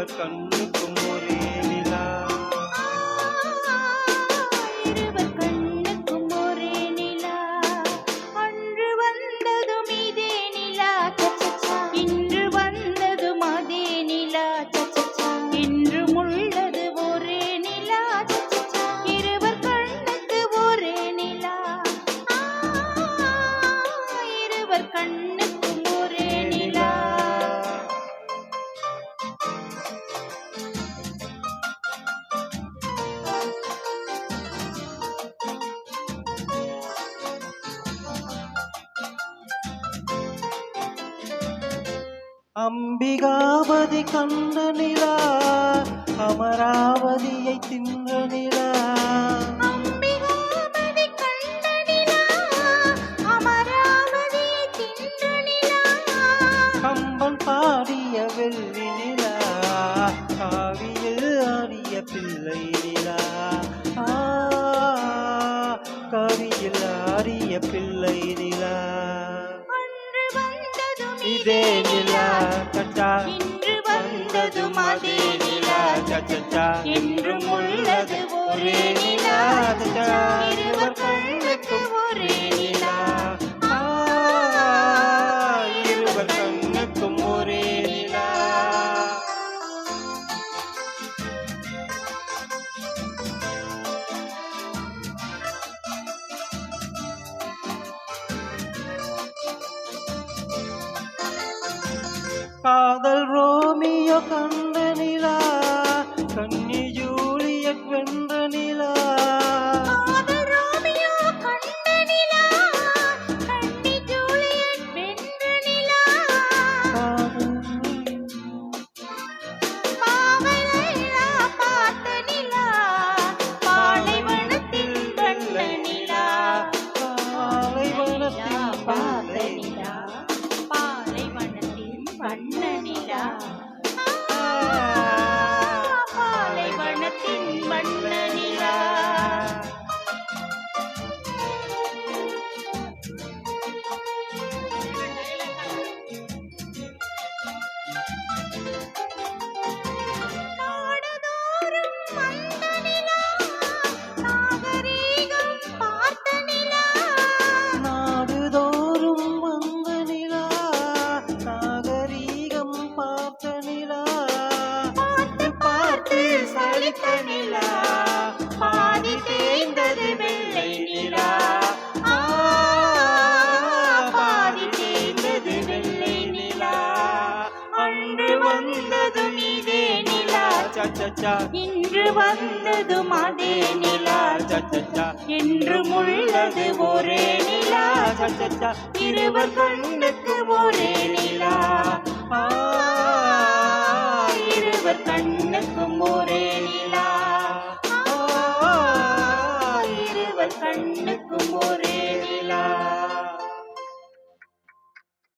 இருவர் கண்ணுக்கும் ஒரே நிலா. இருவர் கண்ணுக்கும் ஒரே நிலா. அன்று வந்ததும் இதே நிலா சச்சச்சா. இன்று வந்ததும் அதே நிலா சச்சச்சா. என்றும் உள்ளது ஒரே நிலா சச்சச்சா. இருவர் கண்ணுக்கு ஒரே நிலா. இருவர் கண்ணுக்கும் ஒரே நிலா. அம்பிகாபதி கண்ட நிலா, அமராவதியை தின்ற நிலா. அம்பிகாபதி கண்ட நிலா, அமராவதியை தின்ற நிலா. கம்பன் பாடிய வெள்ளி நிலா, காவியில் ஆடிய பிள்ளை நிலா. காவியில் ஆடிய பிள்ளை நிலா. அன்று வந்ததும் இதே நிலா சச்சா. இன்று வந்ததும் அதே நிலா சச்சா. என்றும் உள்ளது ஒரே நிலா சச்சா. இருவர் கண்ணுக்கு ஒரே நிலா. இருவர் கண்ணுக்கும் ஒரே நிலா. காதல் ரோமியோ கண்ட நிலா, கன்னி ஜூலியட் வென்ற நிலா. காதல் ரோமியோ கண்ட நிலா, கன்னி ஜூலியட் வென்ற நிலா. பாவை லைலா பார்த்த நிலா, பாலைவனத்தின் வண்ண நிலா. பாலைவனத்தின் பார்த்த நிலா, பாலைவனத்தின் வண்ண நிலா. பாலைவனத்தின் வண்ண நிலா. நாடுதோறும் வந்த நிலா, நாகரீகம் பார்த்த நிலா. நாடுதோறும் வந்த நிலா, நாகரீகம் பார்த்த நிலா. பார்த்து பார்த்து சலித்த நிலா, பாதி தேய்ந்தது வெள்ளை நிலா. பாதி தேய்ந்தது வெள்ளை நிலா. அன்று வந்ததும் இதே நிலா சச்சா. இன்று வந்ததும் அதே நிலா சச்சா. என்றும் உள்ளது ஒரே நிலா சச்சா. இருவர் கண்ணுக்கு